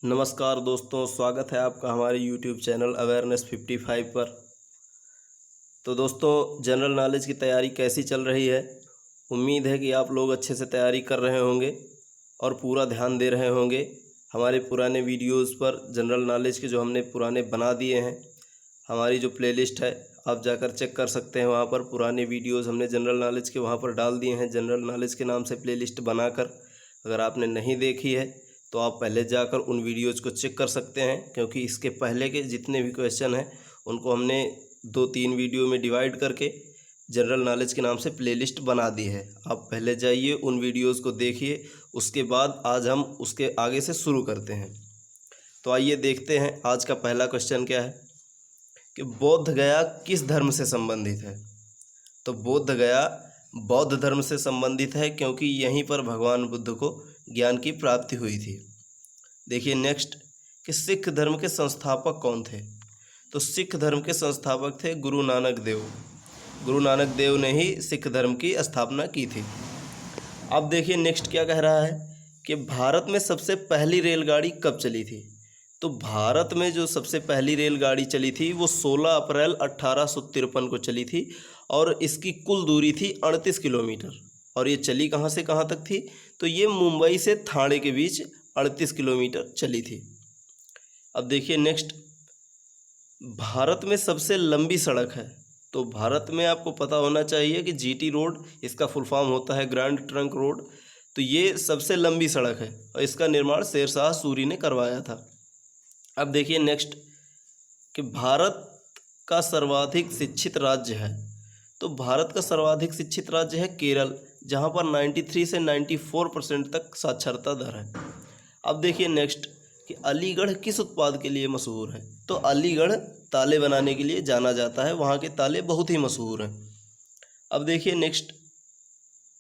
नमस्कार दोस्तों, स्वागत है आपका हमारे YouTube चैनल अवेयरनेस 55 पर। तो दोस्तों, जनरल नॉलेज की तैयारी कैसी चल रही है? उम्मीद है कि आप लोग अच्छे से तैयारी कर रहे होंगे और पूरा ध्यान दे रहे होंगे हमारे पुराने वीडियोस पर। जनरल नॉलेज के जो हमने पुराने बना दिए हैं, हमारी जो प्लेलिस्ट है आप जाकर चेक कर सकते हैं। वहाँ पर पुराने वीडियोस हमने जनरल नॉलेज के वहाँ पर डाल दिए हैं, जनरल नॉलेज के नाम से प्लेलिस्ट बनाकर। अगर आपने नहीं देखी है तो आप पहले जाकर उन वीडियोज़ को चेक कर सकते हैं, क्योंकि इसके पहले के जितने भी क्वेश्चन हैं उनको हमने 2-3 वीडियो में डिवाइड करके जनरल नॉलेज के नाम से प्लेलिस्ट बना दी है। आप पहले जाइए उन वीडियोज़ को देखिए, उसके बाद आज हम उसके आगे से शुरू करते हैं। तो आइए देखते हैं आज का पहला क्वेश्चन क्या है कि बोध गया किस धर्म से संबंधित है। तो बोध गया बौद्ध धर्म से संबंधित है, क्योंकि यहीं पर भगवान बुद्ध को ज्ञान की प्राप्ति हुई थी। देखिए नेक्स्ट कि सिख धर्म के संस्थापक कौन थे। तो सिख धर्म के संस्थापक थे गुरु नानक देव। गुरु नानक देव ने ही सिख धर्म की स्थापना की थी। अब देखिए नेक्स्ट क्या कह रहा है कि भारत में सबसे पहली रेलगाड़ी कब चली थी। तो भारत में जो सबसे पहली रेलगाड़ी चली थी वो 16 अप्रैल 1853 को चली थी और इसकी कुल दूरी थी 38 किलोमीटर। और ये चली कहाँ से कहाँ तक थी? तो ये मुंबई से ठाणे के बीच 38 किलोमीटर चली थी। अब देखिए नेक्स्ट, भारत में सबसे लंबी सड़क है। तो भारत में आपको पता होना चाहिए कि जीटी रोड, इसका फुल फॉर्म होता है ग्रैंड ट्रंक रोड। तो ये सबसे लंबी सड़क है और इसका निर्माण शेरशाह सूरी ने करवाया था। अब देखिए नेक्स्ट कि भारत का सर्वाधिक शिक्षित राज्य है। तो भारत का सर्वाधिक शिक्षित राज्य है केरल, जहाँ पर 93 से 94% तक साक्षरता दर है। अब देखिए नेक्स्ट कि अलीगढ़ किस उत्पाद के लिए मशहूर है। तो अलीगढ़ ताले बनाने के लिए जाना जाता है, वहाँ के ताले बहुत ही मशहूर हैं। अब देखिए नेक्स्ट,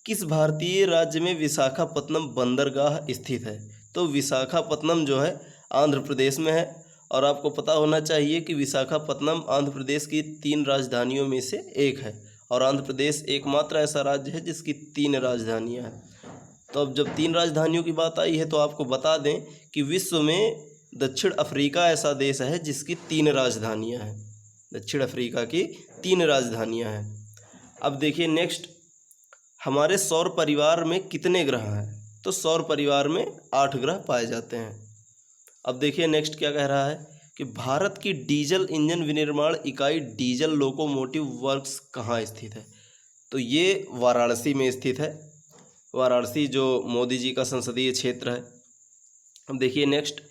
किस भारतीय राज्य में विशाखापत्तनम बंदरगाह स्थित है। तो विशाखापत्तनम जो है आंध्र प्रदेश में है। और आपको पता होना चाहिए कि विशाखापत्तनम आंध्र प्रदेश की 3 राजधानियों में से एक है और आंध्र प्रदेश एकमात्र ऐसा राज्य है जिसकी 3 राजधानियां हैं। तो अब जब 3 राजधानियों की बात आई है तो आपको बता दें कि विश्व में दक्षिण अफ्रीका ऐसा देश है जिसकी 3 राजधानियां हैं। दक्षिण अफ्रीका की 3 राजधानियां हैं। अब देखिए नेक्स्ट, हमारे सौर परिवार में कितने ग्रह हैं। तो सौर परिवार में 8 ग्रह पाए जाते हैं। अब देखिए नेक्स्ट क्या कह रहा है कि भारत की डीजल इंजन विनिर्माण इकाई डीजल लोकोमोटिव वर्क्स कहाँ स्थित है। तो ये वाराणसी में स्थित है। वाराणसी जो मोदी जी का संसदीय क्षेत्र है। अब देखिए नेक्स्ट,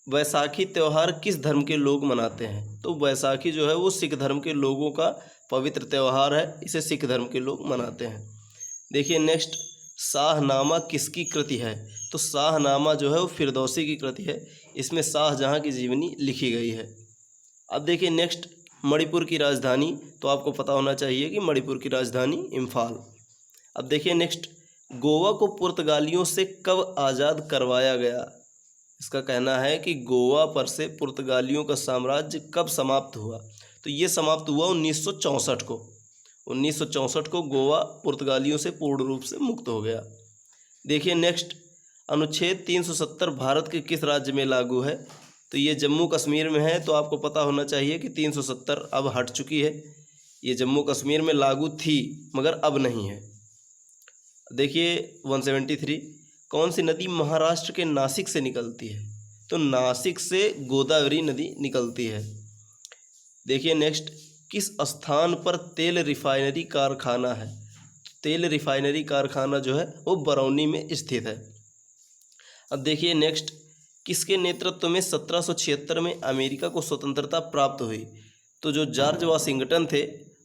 वैसाखी त्यौहार किस धर्म के लोग मनाते हैं। तो वैसाखी जो है वो सिख धर्म के लोगों का पवित्र त्यौहार है, इसे सिख धर्म के लोग मनाते हैं। देखिए नेक्स्ट, शाहनामा किसकी कृति है। तो शाहनामा जो है वो फिरदौसी की कृति है, इसमें शाहजहाँ की जीवनी लिखी गई है। अब देखिए नेक्स्ट, मणिपुर की राजधानी। तो आपको पता होना चाहिए कि मणिपुर की राजधानी इम्फाल। अब देखिए नेक्स्ट, गोवा को पुर्तगालियों से कब आज़ाद करवाया गया। इसका कहना है कि गोवा पर से पुर्तगालियों का साम्राज्य कब समाप्त हुआ। तो ये समाप्त हुआ 1964 को। 1964 को गोवा पुर्तगालियों से पूर्ण रूप से मुक्त हो गया। देखिए नेक्स्ट, अनुच्छेद 370 भारत के किस राज्य में लागू है। तो ये जम्मू कश्मीर में है। तो आपको पता होना चाहिए कि 370 अब हट चुकी है। ये जम्मू कश्मीर में लागू थी मगर अब नहीं है। देखिए 173, कौन सी नदी महाराष्ट्र के नासिक से निकलती है। तो नासिक से गोदावरी नदी निकलती है। देखिए नेक्स्ट, किस स्थान पर तेल रिफाइनरी कारखाना है। तेल रिफाइनरी कारखाना जो है वो बरौनी में स्थित है। अब देखिए नेक्स्ट, किसके नेतृत्व में 1776 में अमेरिका को स्वतंत्रता प्राप्त हुई। तो जो जॉर्ज वाशिंगटन थे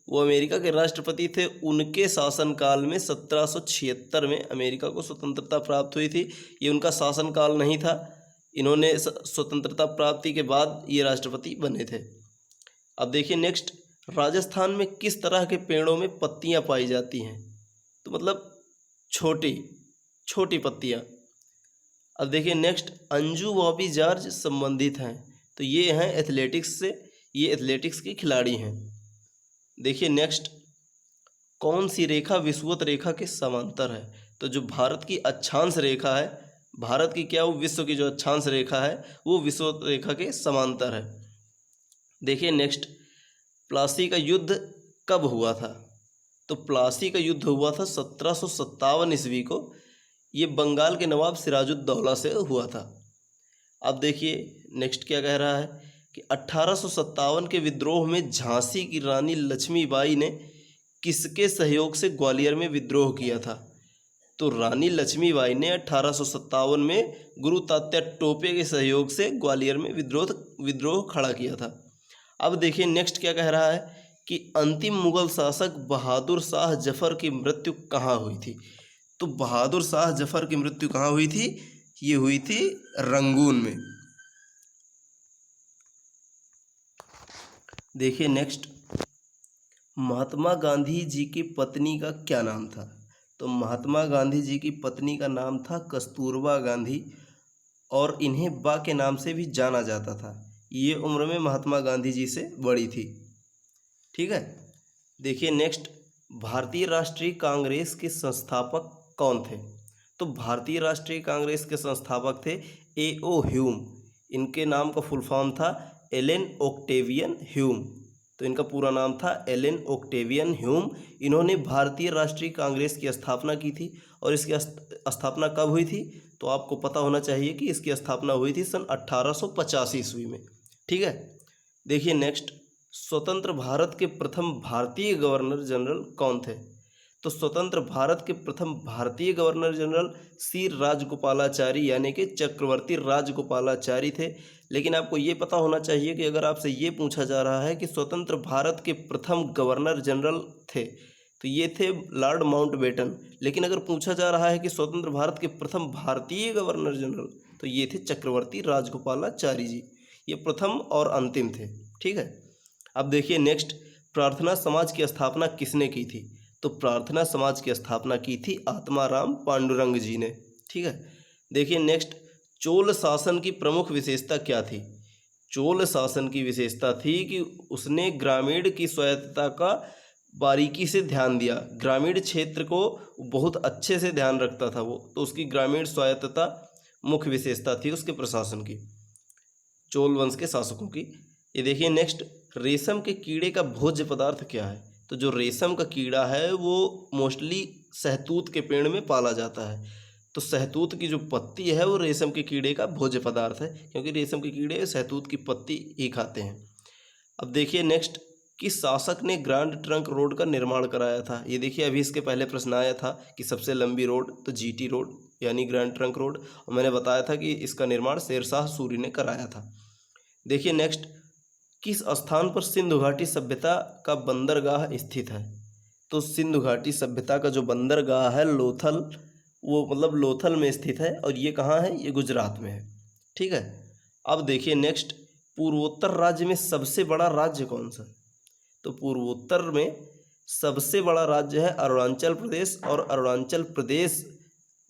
वो अमेरिका के राष्ट्रपति थे, उनके शासनकाल में 1776 में अमेरिका को स्वतंत्रता प्राप्त हुई थी। ये उनका शासनकाल नहीं था, इन्होंने स्वतंत्रता प्राप्ति के बाद ये राष्ट्रपति बने थे। अब देखिए नेक्स्ट, राजस्थान में किस तरह के पेड़ों में पत्तियां पाई जाती हैं। तो मतलब छोटी छोटी पत्तियां। अब देखिए नेक्स्ट, अंजू बॉबी जॉर्ज संबंधित हैं। तो ये हैं एथलेटिक्स से, ये एथलेटिक्स की खिलाड़ी हैं। देखिए नेक्स्ट, कौन सी रेखा विषुवत रेखा के समांतर है। तो जो भारत की अक्षांश रेखा है भारत की क्या, वो विश्व की जो अक्षांश रेखा है वो विश्व रेखा के समांतर है। देखिए नेक्स्ट, प्लासी का युद्ध कब हुआ था? तो प्लासी का युद्ध हुआ था 1757 ईस्वी को। ये बंगाल के नवाब सिराजुद्दौला से हुआ था। अब देखिए नेक्स्ट क्या कह रहा है कि 1857 के विद्रोह में झांसी की रानी लक्ष्मीबाई ने किसके सहयोग से ग्वालियर में विद्रोह किया था? तो रानी लक्ष्मीबाई ने 1857 में गुरु तात्या टोपे के सहयोग से ग्वालियर में विद्रोह खड़ा किया था। अब देखिए नेक्स्ट क्या कह रहा है कि अंतिम मुगल शासक बहादुर शाह जफर की मृत्यु कहाँ हुई थी? तो बहादुर शाह जफर की मृत्यु कहाँ हुई थी? ये हुई थी रंगून में। देखिए नेक्स्ट, महात्मा गांधी जी की पत्नी का क्या नाम था? तो महात्मा गांधी जी की पत्नी का नाम था कस्तूरबा गांधी और इन्हें बा के नाम से भी जाना जाता था। ये उम्र में महात्मा गांधी जी से बड़ी थी। ठीक है। देखिए नेक्स्ट, भारतीय राष्ट्रीय कांग्रेस के संस्थापक कौन थे? तो भारतीय राष्ट्रीय कांग्रेस के संस्थापक थे A.O. ह्यूम। इनके नाम का फुल फॉर्म था एलन ओक्टेवियन ह्यूम। तो इनका पूरा नाम था एलन ओक्टेवियन ह्यूम। इन्होंने भारतीय राष्ट्रीय कांग्रेस की स्थापना की थी। और इसकी स्थापना कब हुई थी? तो आपको पता होना चाहिए कि इसकी स्थापना हुई थी सन 1885 ईस्वी में। ठीक है। देखिए नेक्स्ट, स्वतंत्र भारत के प्रथम भारतीय गवर्नर जनरल कौन थे? तो स्वतंत्र भारत के प्रथम भारतीय गवर्नर जनरल सी राजगोपालाचारी यानी कि चक्रवर्ती राजगोपालाचारी थे। लेकिन आपको ये पता होना चाहिए कि अगर आपसे ये पूछा जा रहा है कि स्वतंत्र भारत के प्रथम गवर्नर जनरल थे, तो ये थे लॉर्ड माउंटबेटन। लेकिन अगर पूछा जा रहा है कि स्वतंत्र भारत के प्रथम भारतीय गवर्नर जनरल, तो ये थे चक्रवर्ती राजगोपालाचारी जी। ये प्रथम और अंतिम थे। ठीक है। अब देखिए नेक्स्ट, प्रार्थना समाज की स्थापना किसने की थी? तो प्रार्थना समाज की स्थापना की थी आत्माराम पांडुरंग जी ने। ठीक है। देखिए नेक्स्ट, चोल शासन की प्रमुख विशेषता क्या थी? चोल शासन की विशेषता थी कि उसने ग्रामीण की स्वायत्तता का बारीकी से ध्यान दिया। ग्रामीण क्षेत्र को बहुत अच्छे से ध्यान रखता था वो, तो उसकी ग्रामीण स्वायत्तता मुख्य विशेषता थी उसके प्रशासन की, चोल वंश के शासकों की। ये देखिए नेक्स्ट, रेशम के कीड़े का भोज्य पदार्थ क्या है? तो जो रेशम का कीड़ा है वो मोस्टली सहतूत के पेड़ में पाला जाता है। तो सहतूत की जो पत्ती है वो रेशम के कीड़े का भोज्य पदार्थ है, क्योंकि रेशम के कीड़े सहतूत की पत्ती ही खाते हैं। अब देखिए नेक्स्ट, किस शासक ने ग्रैंड ट्रंक रोड का निर्माण कराया था? ये देखिए अभी इसके पहले प्रश्न आया था कि सबसे लंबी रोड, तो GT रोड यानी ग्रैंड ट्रंक रोड, और मैंने बताया था कि इसका निर्माण शेरशाह सूरी ने कराया था। देखिए नेक्स्ट, किस स्थान पर सिंधु घाटी सभ्यता का बंदरगाह स्थित है? तो सिंधु घाटी सभ्यता का जो बंदरगाह है लोथल, वो मतलब लोथल में स्थित है। और ये कहाँ है? ये गुजरात में है। ठीक है। अब देखिए नेक्स्ट, पूर्वोत्तर राज्य में सबसे बड़ा राज्य कौन सा है? तो पूर्वोत्तर में सबसे बड़ा राज्य है अरुणाचल प्रदेश। और अरुणाचल प्रदेश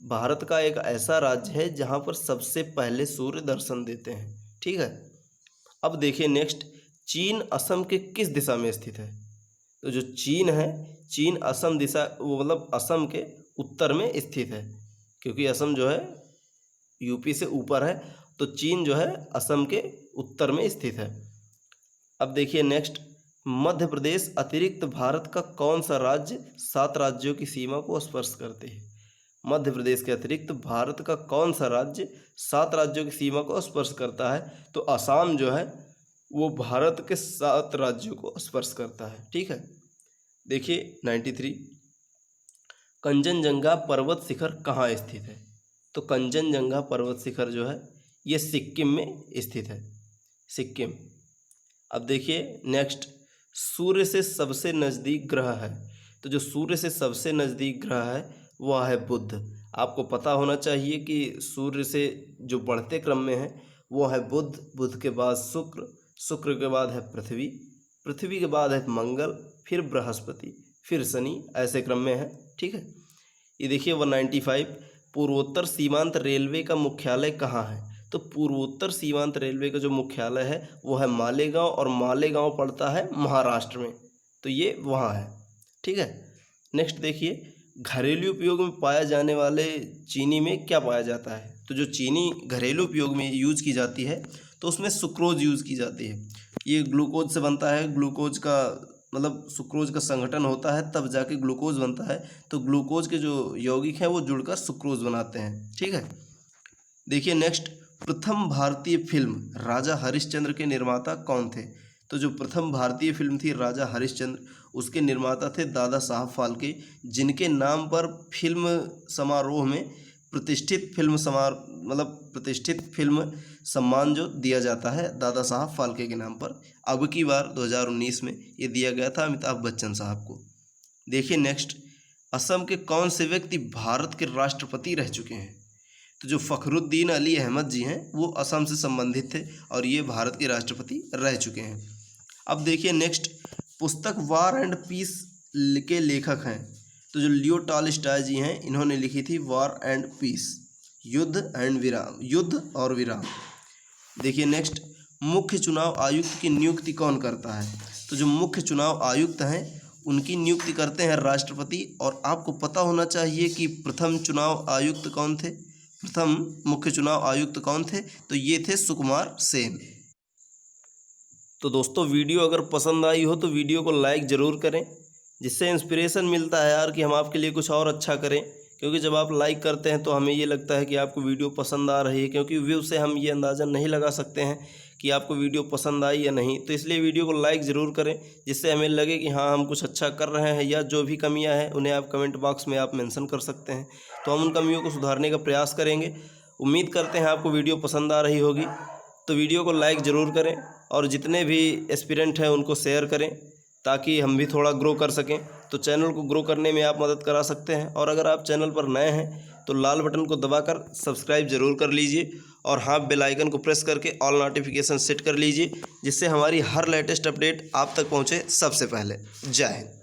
भारत का एक ऐसा राज्य है जहाँ पर सबसे पहले सूर्य दर्शन देते हैं। ठीक है। अब देखिए नेक्स्ट, चीन असम के किस दिशा में स्थित है? तो जो चीन है, चीन असम दिशा, वो मतलब असम के उत्तर में स्थित है, क्योंकि असम जो है यूपी से ऊपर है, तो चीन जो है असम के उत्तर में स्थित है। अब देखिए नेक्स्ट, मध्य प्रदेश अतिरिक्त भारत का कौन सा राज्य 7 राज्यों की सीमा को स्पर्श करते हैं? मध्य प्रदेश के अतिरिक्त भारत का कौन सा राज्य 7 राज्यों की सीमा को स्पर्श करता है? तो असम जो है वो भारत के 7 राज्यों को स्पर्श करता है। ठीक है। देखिए 93, कंचनजंगा पर्वत शिखर कहाँ स्थित है? तो कंचनजंगा पर्वत शिखर जो है ये सिक्किम में स्थित है, सिक्किम। अब देखिए नेक्स्ट, सूर्य से सबसे नज़दीक ग्रह है। तो जो सूर्य से सबसे नज़दीक ग्रह है वह है बुध। आपको पता होना चाहिए कि सूर्य से जो बढ़ते क्रम में है वो है बुध, बुध के बाद शुक्र, शुक्र के बाद है पृथ्वी, पृथ्वी के बाद है मंगल, फिर बृहस्पति, फिर शनि, ऐसे क्रम में है। ठीक है। ये देखिए 195, पूर्वोत्तर सीमांत रेलवे का मुख्यालय कहाँ है? तो पूर्वोत्तर सीमांत रेलवे का जो मुख्यालय है वो है मालेगांव, और मालेगांव पड़ता है महाराष्ट्र में, तो ये वहाँ है। ठीक है। नेक्स्ट देखिए, घरेलू उपयोग में पाया जाने वाले चीनी में क्या पाया जाता है? तो तो जो चीनी घरेलू उपयोग में यूज़ की जाती है तो उसमें सुक्रोज यूज़ की जाती है। ये ग्लूकोज से बनता है, ग्लूकोज का मतलब सुक्रोज का संगठन होता है तब जाके ग्लूकोज बनता है। तो ग्लूकोज के जो यौगिक हैं वो जुड़कर सुक्रोज बनाते हैं। ठीक है, देखिए नेक्स्ट, प्रथम भारतीय फिल्म राजा हरिश्चंद्र के निर्माता कौन थे? तो जो प्रथम भारतीय फिल्म थी राजा हरिश्चंद्र, उसके निर्माता थे दादा साहब फाल्के, जिनके नाम पर फिल्म समारोह में प्रतिष्ठित फिल्म सम्मान जो दिया जाता है दादा साहब फाल्के के नाम पर, अब की बार 2019 में ये दिया गया था अमिताभ बच्चन साहब को। देखिए नेक्स्ट, असम के कौन से व्यक्ति भारत के राष्ट्रपति रह चुके हैं? तो जो फ़खरुद्दीन अली अहमद जी हैं वो असम से संबंधित थे और ये भारत के राष्ट्रपति रह चुके हैं। अब देखिए नेक्स्ट, पुस्तक वार एंड पीस के लेखक हैं। तो जो लियो टॉल्स्टॉय जी हैं इन्होंने लिखी थी वार एंड पीस, युद्ध और विराम। देखिए नेक्स्ट, मुख्य चुनाव आयुक्त की नियुक्ति कौन करता है? तो जो मुख्य चुनाव आयुक्त हैं उनकी नियुक्ति करते हैं राष्ट्रपति। और आपको पता होना चाहिए कि प्रथम चुनाव आयुक्त कौन थे, प्रथम मुख्य चुनाव आयुक्त कौन थे? तो ये थे सुकुमार सेन। तो दोस्तों वीडियो अगर पसंद आई हो तो वीडियो को लाइक ज़रूर करें, जिससे इंस्पिरेशन मिलता है यार कि हम आपके लिए कुछ और अच्छा करें। क्योंकि जब आप लाइक करते हैं तो हमें ये लगता है कि आपको वीडियो पसंद आ रही है, क्योंकि व्यू से हम ये अंदाज़ा नहीं लगा सकते हैं कि आपको वीडियो पसंद आई या नहीं। तो इसलिए वीडियो को लाइक ज़रूर करें, जिससे हमें लगे कि हाँ हम कुछ अच्छा कर रहे हैं, या जो भी कमियां हैं उन्हें आप कमेंट बॉक्स में आप मेंशन कर सकते हैं, तो हम उन कमियों को सुधारने का प्रयास करेंगे। उम्मीद करते हैं आपको वीडियो पसंद आ रही होगी। तो वीडियो को लाइक ज़रूर करें और जितने भी एस्पिरेंट हैं उनको शेयर करें, ताकि हम भी थोड़ा ग्रो कर सकें। तो चैनल को ग्रो करने में आप मदद करा सकते हैं। और अगर आप चैनल पर नए हैं तो लाल बटन को दबाकर सब्सक्राइब ज़रूर कर लीजिए, और हाँ बेल आइकन को प्रेस करके ऑल नोटिफिकेशन सेट कर लीजिए, जिससे हमारी हर लेटेस्ट अपडेट आप तक पहुँचे सबसे पहले। जय हिंद।